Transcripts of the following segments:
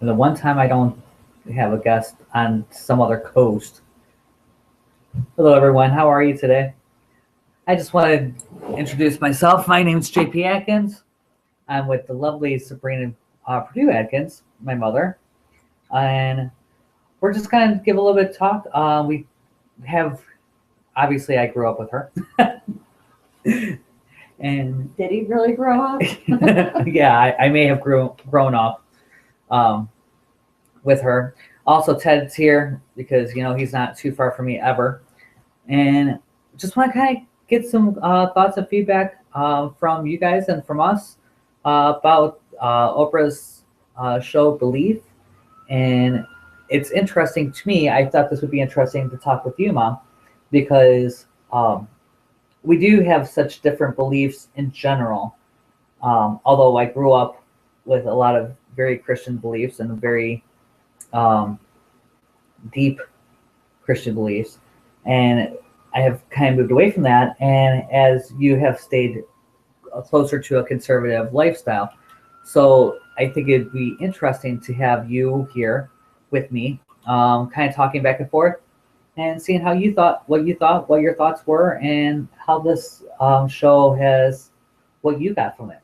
And the one time I don't have a guest on some other coast. Hello, everyone. How are you today? I just want to introduce myself. My name is JP Adkins. I'm with the lovely Sabrina Purdue Adkins, my mother. And we're just going to give a little bit of talk. We have, obviously, I grew up with her. And did he really grow up? yeah, I may have grown up with her. Also, Ted's here because he's not too far from me ever, and just want to kind of get some thoughts and feedback from you guys and from us about Oprah's show Belief. And it's interesting to me. I thought this would be interesting to talk with you, Mom, because we do have such different beliefs in general. Although I grew up with a lot of very Christian beliefs and very deep Christian beliefs, and I have kind of moved away from that. And as you have stayed closer to a conservative lifestyle, so I think it'd be interesting to have you here with me, kind of talking back and forth and seeing how you thought, what your thoughts were, and how this show has, what you got from it.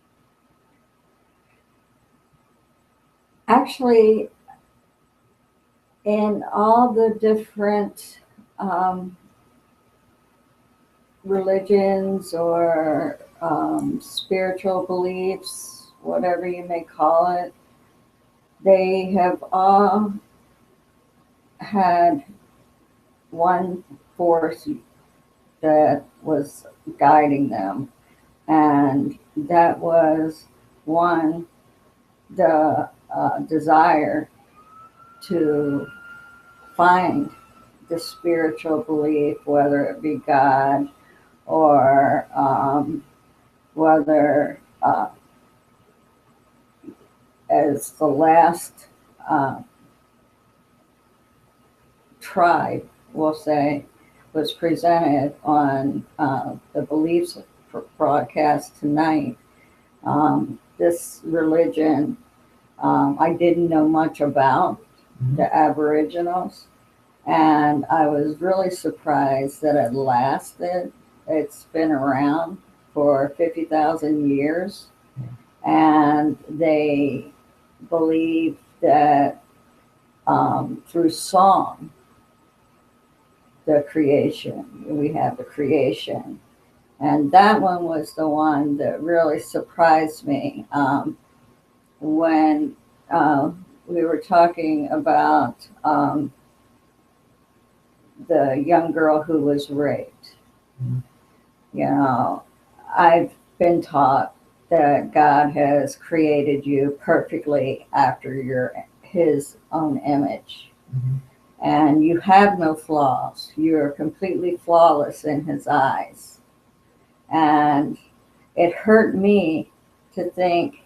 Actually, in all the different religions or spiritual beliefs, whatever you may call it, they have all had one force that was guiding them, and that was one, the desire to find the spiritual belief, whether it be God or whether as the last tribe, we'll say, was presented on the Beliefs broadcast tonight. This religion I didn't know much about, the Aboriginals, and I was really surprised that it lasted. It's been around for 50,000 years, and they believe that through song, we have the creation. And that one was the one that really surprised me when we were talking about the young girl who was raped. I've been taught that God has created you perfectly after his own image. And you have no flaws. You're completely flawless in his eyes. And it hurt me to think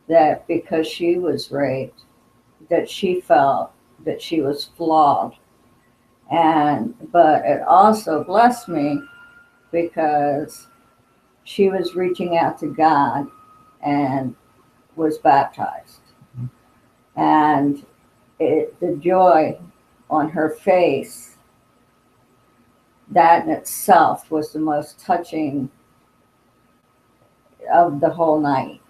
that because she was raped, that she felt that she was flawed. But it also blessed me because she was reaching out to God and was baptized. And the joy on her face, that in itself was the most touching of the whole night,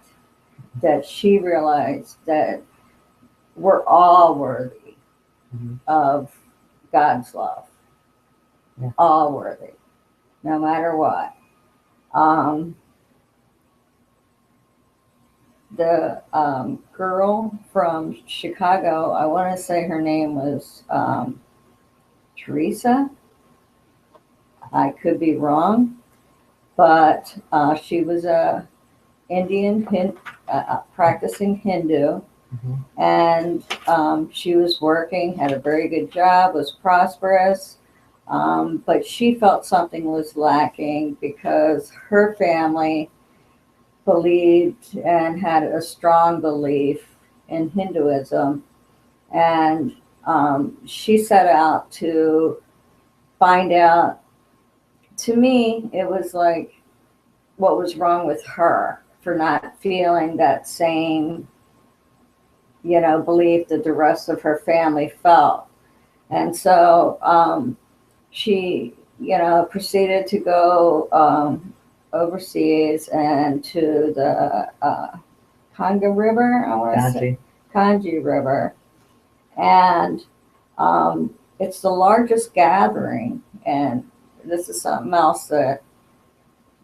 that she realized that we're all worthy of God's love. Yeah. All worthy, no matter what. The girl from Chicago, I want to say her name was Teresa. I could be wrong, but she was a Indian practicing Hindu, and she was working, had a very good job, was prosperous, but she felt something was lacking because her family believed and had a strong belief in Hinduism, and she set out to find out. To me, it was like, what was wrong with her for not feeling that same belief that the rest of her family felt. And so she, proceeded to go overseas and to the Congo River, I want to say, Kanji River. And it's the largest gathering, and this is something else that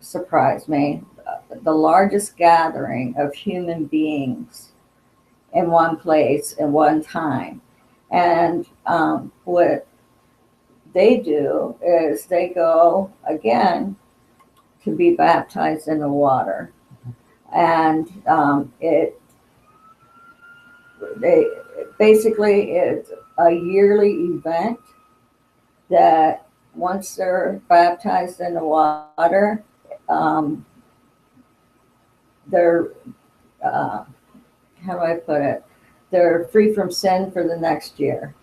surprised me, the largest gathering of human beings in one place in one time. And what they do is they go again to be baptized in the water. And they basically, it's a yearly event that once they're baptized in the water, they're how do I put it? They're free from sin for the next year.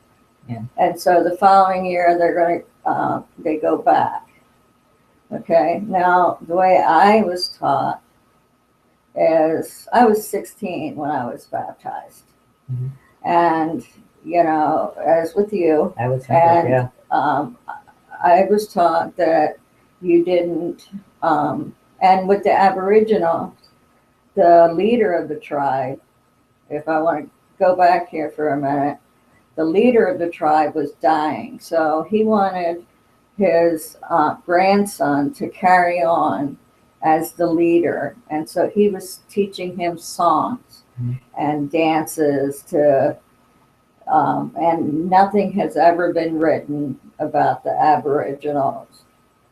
Yeah. And so the following year they're going to they go back. Okay. Now the way I was taught is I was 16 when I was baptized. Mm-hmm. And as with you, I was yeah. I was taught that you didn't, and with the Aboriginal, the leader of the tribe, if I want to go back here for a minute, the leader of the tribe was dying. So he wanted his grandson to carry on as the leader. And so he was teaching him songs and dances to, and nothing has ever been written about the Aboriginals'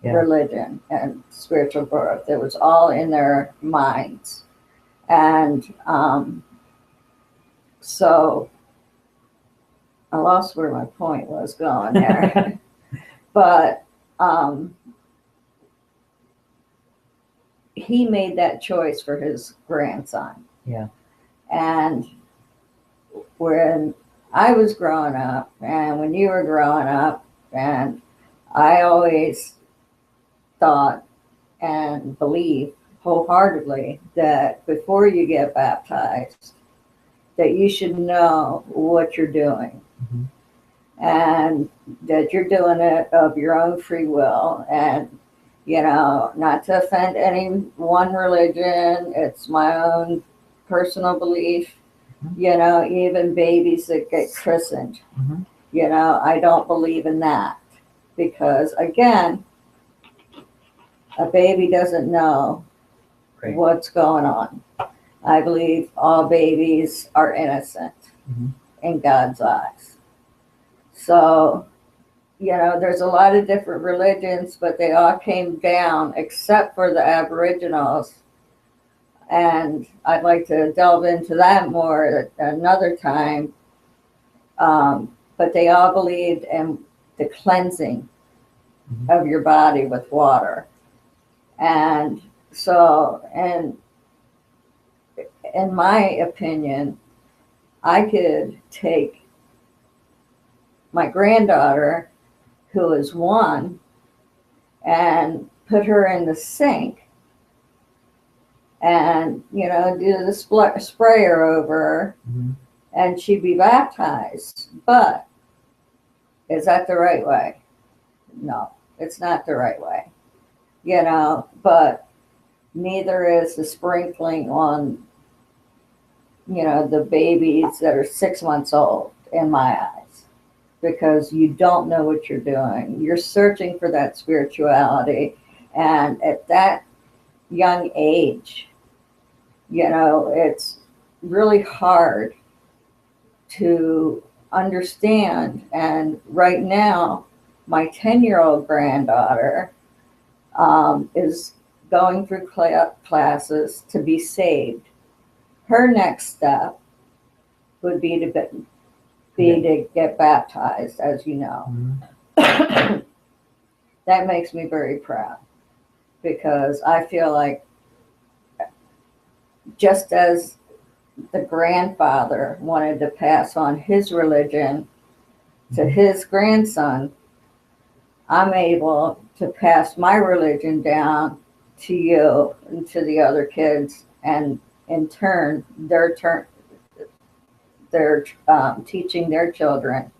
religion and spiritual birth. It was all in their minds. And so I lost where my point was going there. But he made that choice for his grandson. Yeah. And when I was growing up and when you were growing up, and I always thought and believed wholeheartedly that before you get baptized, that you should know what you're doing. Mm-hmm. And that you're doing it of your own free will, and not to offend any one religion. It's my own personal belief. Mm-hmm. Even babies that get christened, mm-hmm. I don't believe in that, because again, a baby doesn't know what's going on. I believe all babies are innocent mm-hmm. in God's eyes. So, there's a lot of different religions, but they all came down except for the Aboriginals. And I'd like to delve into that more at another time. But they all believed in the cleansing mm-hmm. of your body with water. And so, and in my opinion, I could take my granddaughter, who is 1, and put her in the sink and, do the sprayer over her, mm-hmm. and she'd be baptized. But is that the right way? No, it's not the right way. But neither is the sprinkling on, the babies that are 6 months old, in my eyes, because you don't know what you're doing. You're searching for that spirituality. And at that young age, it's really hard to understand. And right now, my 10-year-old granddaughter is going through classes to be saved. Her next step would be to get baptized, as you know. Mm-hmm. That makes me very proud, because I feel like just as the grandfather wanted to pass on his religion to his grandson, I'm able to pass my religion down to you and to the other kids, and in turn, they're teaching their children,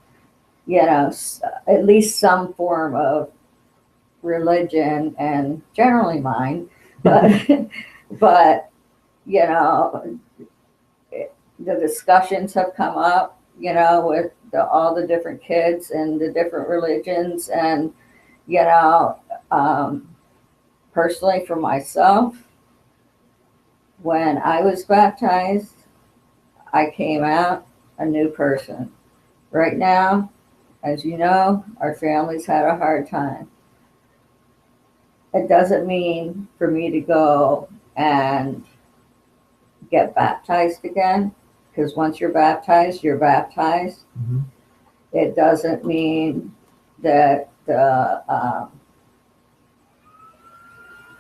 at least some form of religion, and generally mine, but but the discussions have come up, with all the different kids and the different religions, and personally for myself, when I was baptized, I came out a new person. Right now, as you know, our family's had a hard time. It doesn't mean for me to go and get baptized again, because once you're baptized, you're baptized. Mm-hmm. It doesn't mean that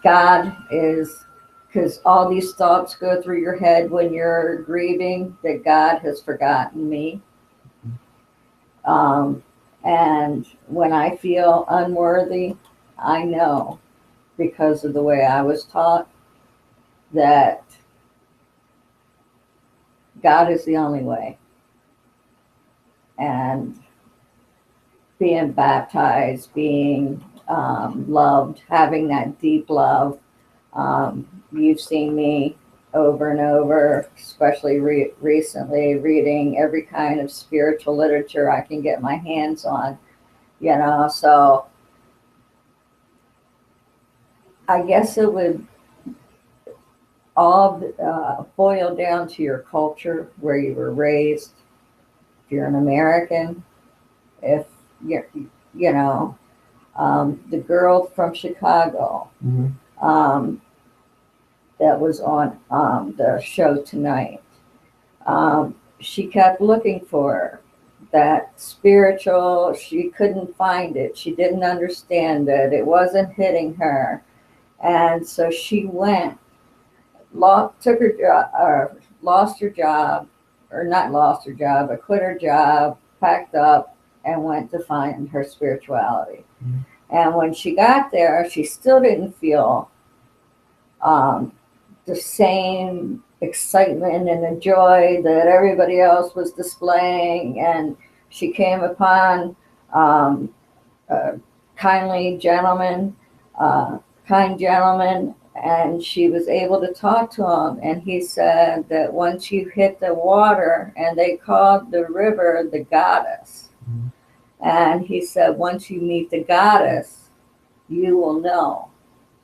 God is, because all these thoughts go through your head when you're grieving, that God has forgotten me. And when I feel unworthy, I know, because of the way I was taught, that God is the only way. And being baptized, being loved, having that deep love. You've seen me over and over, especially recently, reading every kind of spiritual literature I can get my hands on, so I guess it would all boil down to your culture, where you were raised. If you're an American, if you're, the girl from Chicago, Mm-hmm. That was on the show tonight, she kept looking for that spiritual. She couldn't find it. She didn't understand it. It wasn't hitting her. And so she went, took her job, lost her job, or not lost her job, but quit her job, packed up, and went to find her spirituality. Mm-hmm. And when she got there, she still didn't feel the same excitement and the joy that everybody else was displaying. And she came upon a kind gentleman, and she was able to talk to him. And he said that once you hit the water, and they called the river the goddess. Mm-hmm. And he said, once you meet the goddess, you will know,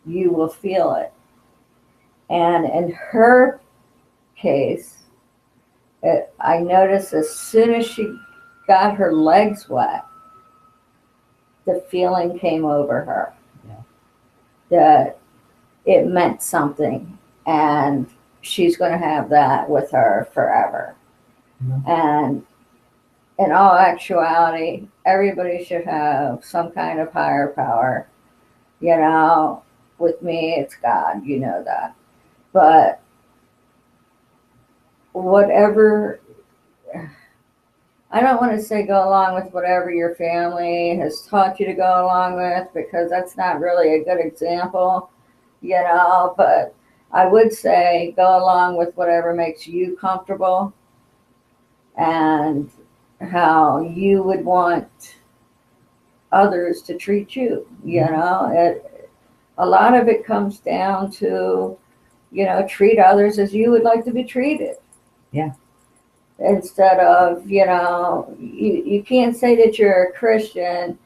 you will feel it. And in her case, I noticed as soon as she got her legs wet, the feeling came over her. Yeah. That it meant something, and she's going to have that with her forever. Mm-hmm. And in all actuality, everybody should have some kind of higher power. With me, it's God, that. But whatever, I don't want to say go along with whatever your family has taught you to go along with, because that's not really a good example, but I would say go along with whatever makes you comfortable and how you would want others to treat you. A lot of it comes down to, treat others as you would like to be treated. Yeah. Instead of, you can't say that you're a Christian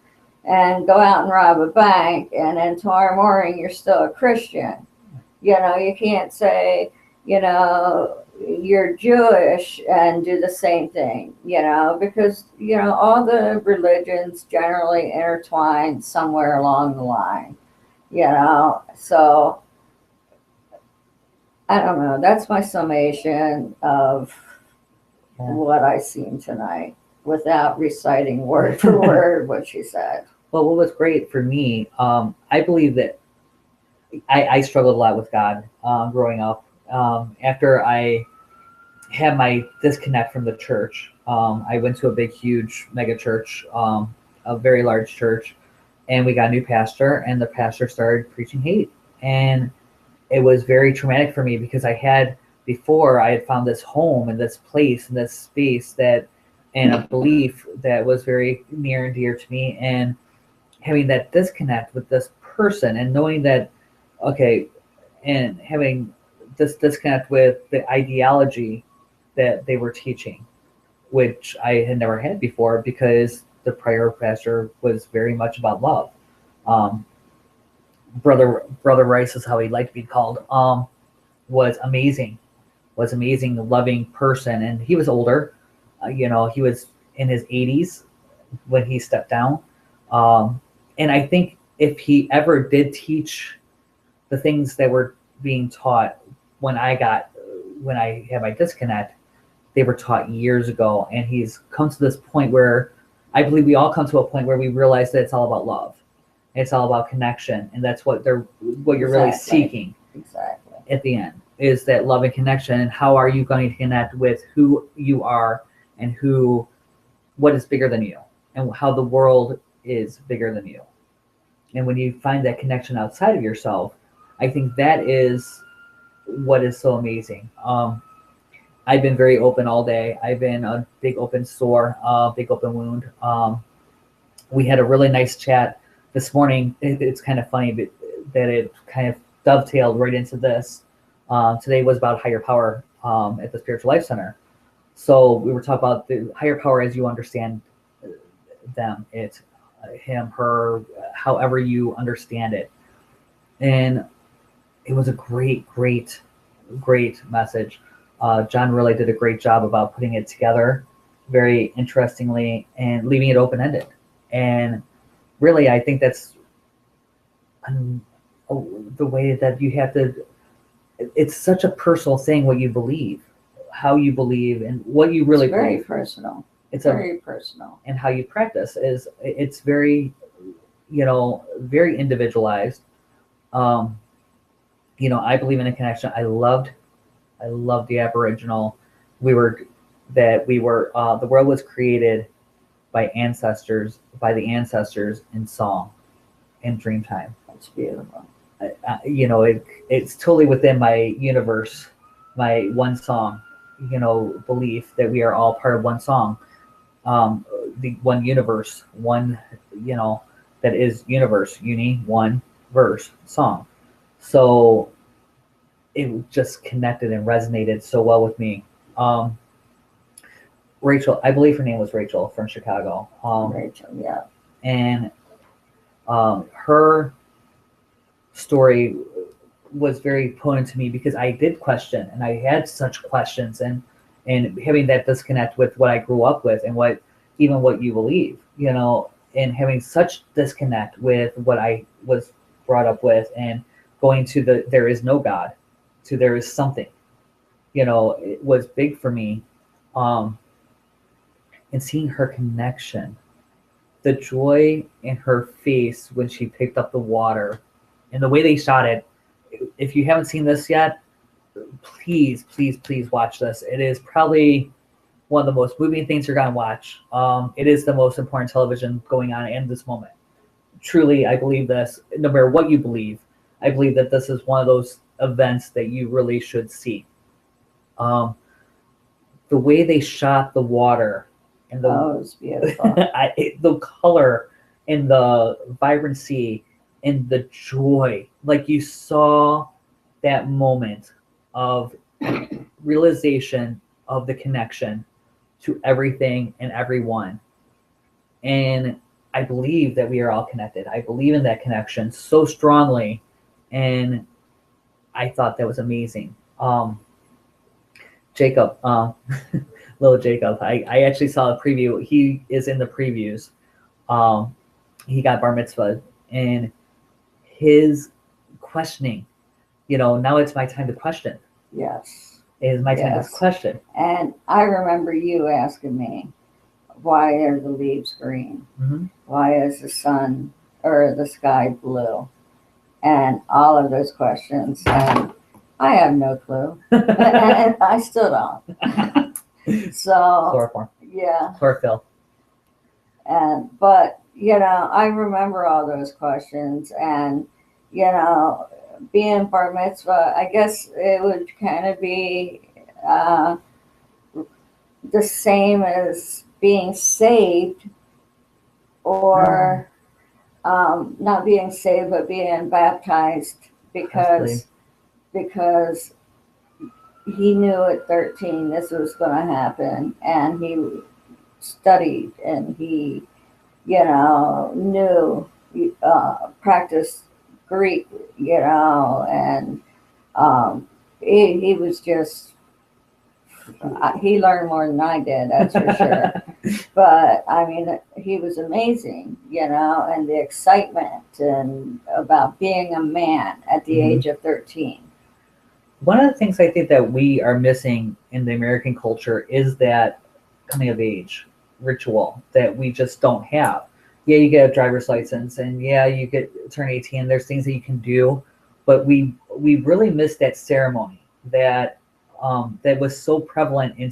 and go out and rob a bank, and then tomorrow morning you're still a Christian. You can't say, you're Jewish and do the same thing, because, all the religions generally intertwine somewhere along the line, so I don't know. That's my summation of what I seen tonight, without reciting word for word what she said. Well, what was great for me, I believe that I struggled a lot with God growing up. After I had my disconnect from the church, I went to a big, huge mega church, a very large church, and we got a new pastor, and the pastor started preaching hate. And it was very traumatic for me, because I had before I had found this home and this place and this space that, and a belief that was very near and dear to me, and having that disconnect with this person and knowing that, okay, and having this disconnect with the ideology that they were teaching, which I had never had before because the prior pastor was very much about love. Um, Brother Rice is how he liked to be called. Was amazing, loving person, and he was older. He was in his 80s when he stepped down. And I think if he ever did teach the things that were being taught when I had my disconnect, they were taught years ago. And he's come to this point where I believe we all come to a point where we realize that it's all about love. It's all about connection. And that's what you're really seeking. Exactly. At the end is that love and connection. And how are you going to connect with who you are and what is bigger than you and how the world is bigger than you. And when you find that connection outside of yourself, I think that is what is so amazing. I've been very open all day. I've been a big open sore, big open wound. We had a really nice chat this morning. It's kind of funny that it kind of dovetailed right into this. Today was about higher power at the Spiritual Life Center. So we were talking about the higher power as you understand them. It's him, her, however you understand it. And it was a great message. John really did a great job about putting it together very interestingly and leaving it open-ended. And really, I think that's the way that you have to, it's such a personal thing, what you believe, how you believe, and what you really believe. Very personal. It's very personal. And how you practice it's very, very individualized. I believe in a connection. I loved the Aboriginal. The world was created by the ancestors in song and dream time. That's beautiful. It's totally within my universe, my one song, belief that we are all part of one song, the one universe, one, that is universe, one verse song. So it just connected and resonated so well with me. Rachel, I believe her name was Rachel from Chicago. Rachel, yeah. And her story was very poignant to me because I did question, and I had such questions, and having that disconnect with what I grew up with and what you believe, and having such disconnect with what I was brought up with, and going to there is no God, to there is something, it was big for me. And seeing her connection, the joy in her face when she picked up the water, and the way they shot it. If you haven't seen this yet, please watch this. It is probably one of the most moving things you're gonna watch. It is the most important television going on in this moment. Truly, I believe this. No matter what you believe, I believe that this is one of those events that you really should see. The way they shot the water. And it was beautiful. The color and the vibrancy and the joy, like you saw that moment of realization of the connection to everything and everyone. And I believe that we are all connected. I believe in that connection so strongly. And I thought that was amazing. Jacob, little Jacob, I actually saw a preview. He is in the previews. He got bar mitzvah, and his questioning, now it's my time to question. Yes. It is my time to question. And I remember you asking me, why are the leaves green? Mm-hmm. Why is the sun or the sky blue? And all of those questions. And I have no clue. And I still don't. So Chloroform. Yeah. Chlorophyll. But I remember all those questions, and being bar mitzvah, I guess it would kind of be the same as being saved, or not being saved, but being baptized, because he knew at 13 this was going to happen, and he studied, and he, knew, practiced Greek, and he was just, he learned more than I did, that's for sure. But I mean, he was amazing, and the excitement and about being a man at the age of 13. One of the things I think that we are missing in the American culture is that coming of age ritual that we just don't have. Yeah, you get a driver's license, and yeah, you turn 18. There's things that you can do, but we really miss that ceremony that that was so prevalent in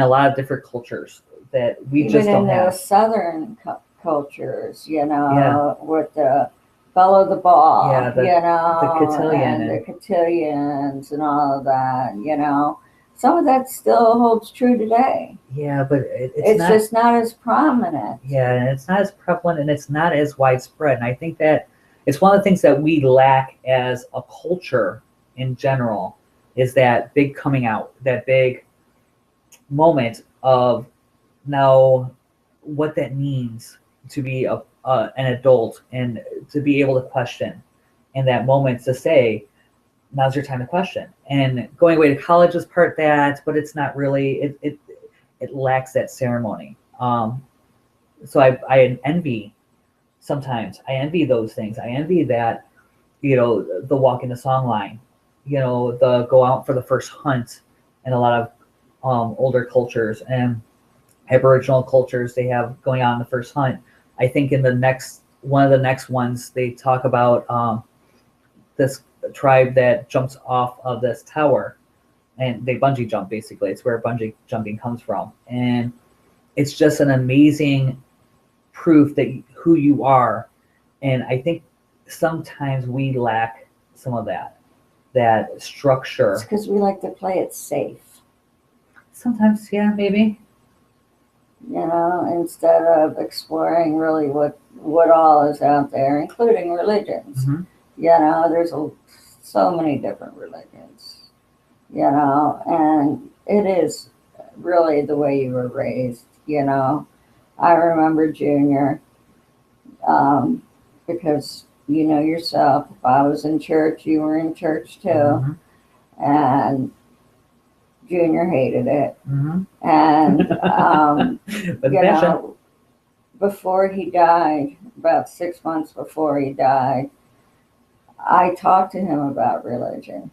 a lot of different cultures that we Even just don't have. Even in the southern cultures, with the follow the ball, the cotillion, and the cotillions and all of that, some of that still holds true today. Yeah, but it's just not as prominent. Yeah, and it's not as prevalent, and it's not as widespread. And I think that it's one of the things that we lack as a culture in general, is that big coming out, that big moment of now what that means to be an adult, and to be able to question, and that moment to say, now's your time to question. And going away to college is part that, but it's not really, it lacks that ceremony. So I envy, sometimes I envy those things. I envy that, the walk in the song line, the go out for the first hunt, and a lot of older cultures and Aboriginal cultures, they have going on the first hunt. I think in one of the next ones, they talk about this tribe that jumps off of this tower, and they bungee jump. Basically, it's where bungee jumping comes from, and it's just an amazing proof that who you are. And I think sometimes we lack some of that structure. It's because we like to play it safe. Sometimes, yeah, maybe. Instead of exploring really what all is out there, including religions. There's so many different religions, and it is really the way you were raised. I remember Junior, because yourself, if I was in church, you were in church too, and Junior hated it. And before he died, about 6 months before he died, I talked to him about religion,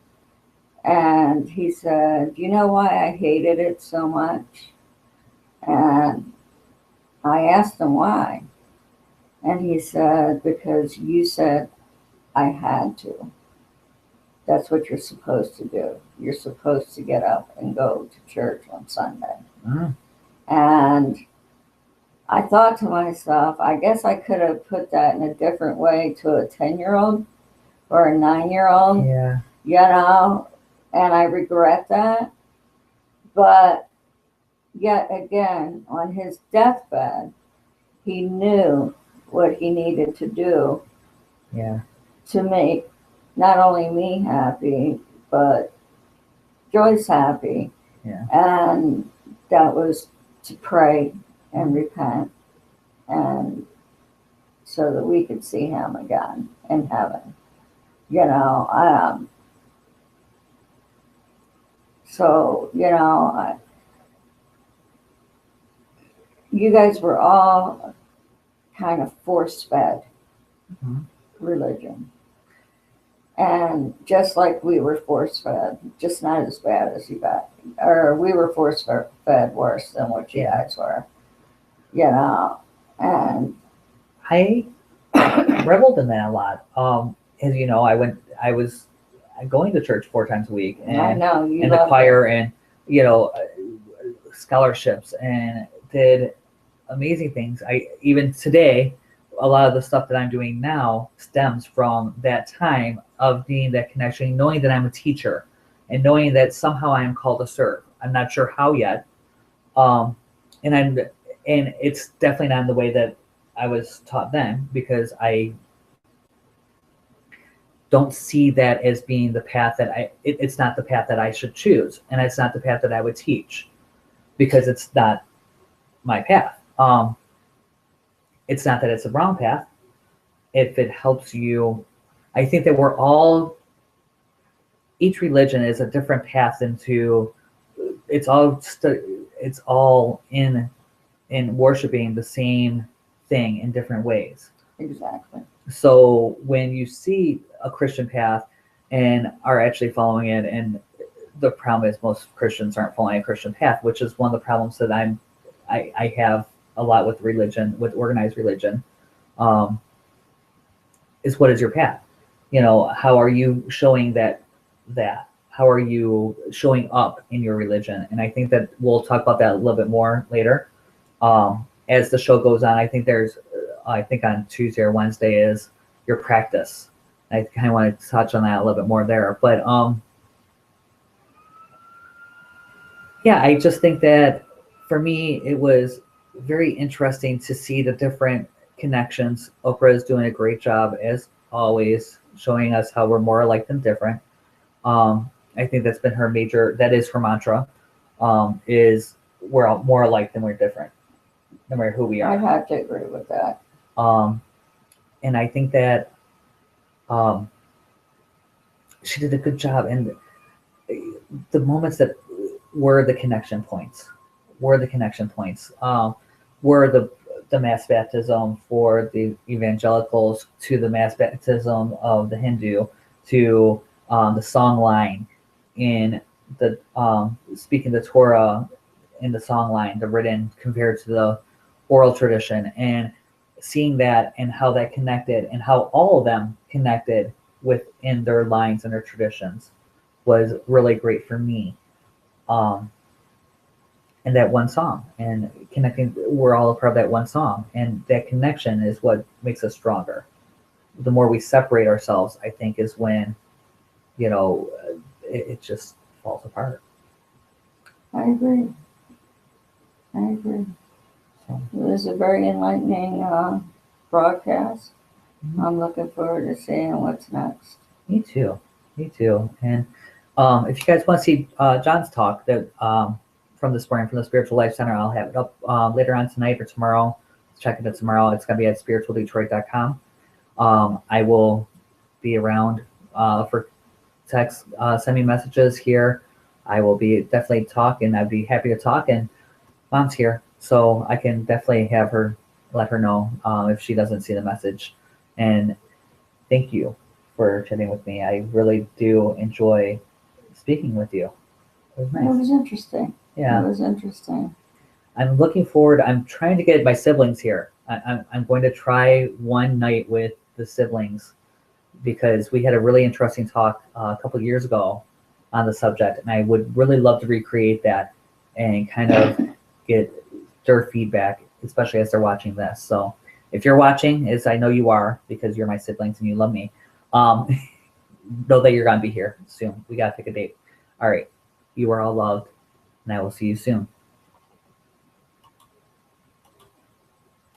and he said, "You know why I hated it so much?" And I asked him why, and he said, "Because you said I had to. That's what you're supposed to do. You're supposed to get up and go to church on Sunday." And I thought to myself, I guess I could have put that in a different way to a 10-year-old or a 9-year-old. Yeah. And I regret that. But yet again, on his deathbed, he knew what he needed to do. Yeah. To make not only me happy, but Joyce happy. Yeah. And that was to pray and repent, and so that we could see him again in heaven. So, you guys were all kind of force-fed religion. And just like we were force-fed, just not as bad as you got, or we were force-fed worse than what you guys were, and I reveled in that a lot. As you know, I was going to church 4 times a week, and I know you and the choir, and scholarships, and did amazing things. I even today, a lot of the stuff that I'm doing now stems from that time of being that connection, knowing that I'm a teacher and knowing that somehow I am called to serve. I'm not sure how yet. Um, and it's definitely not in the way that I was taught then, because I don't see that as being the path that it's not the path that I should choose. And it's not the path that I would teach, because it's not my path. It's not that it's a wrong path. If it helps you, I think that each religion is a different path into, it's all in worshiping the same thing in different ways. Exactly. So when you see a Christian path and are actually following it, and the problem is most Christians aren't following a Christian path, which is one of the problems that I have a lot with religion, with organized religion, is what is your path? How are you showing that? How are you showing up in your religion? And I think that we'll talk about that a little bit more later. As the show goes on, I think on Tuesday or Wednesday is your practice. I kind of want to touch on that a little bit more there. But yeah, I just think that for me, it was very interesting to see the different connections. Oprah is doing a great job, as always, showing us how we're more alike than different. I think that's been that is her mantra, is we're all more alike than we're different, no matter who we are. I have to agree with that. And I think that she did a good job. And the moments that were the connection points, were the mass baptism for the evangelicals, to the mass baptism of the Hindu, to the song line in the speaking the Torah in the song line, the written compared to the oral tradition, and seeing that and how that connected and how all of them connected within their lines and their traditions was really great for me. And that one song, and connecting, we're all a part of that one song, and that connection is what makes us stronger. The more we separate ourselves, I think, is when it just falls apart. I agree. So, it was a very enlightening broadcast. Mm-hmm. I'm looking forward to seeing what's next. Me too. And if you guys want to see John's talk that from this morning from the Spiritual Life Center, I'll have it up later on tonight or tomorrow. Check it out tomorrow. It's going to be at spiritualdetroit.com. I will be around for text, send me messages here. I will be definitely talking. I'd be happy to talk. And Mom's here, so I can definitely let her know if she doesn't see the message. And thank you for chatting with me. I really do enjoy speaking with you. It was nice. It was interesting. Yeah. It was interesting. I'm looking forward. I'm trying to get my siblings here. I'm going to try one night with the siblings, because we had a really interesting talk a couple years ago on the subject, and I would really love to recreate that and kind of get their feedback, especially as they're watching this. So if you're watching, as I know you are, because you're my siblings and you love me, know that you're going to be here soon. We got to pick a date. All right. You are all loved, and I will see you soon.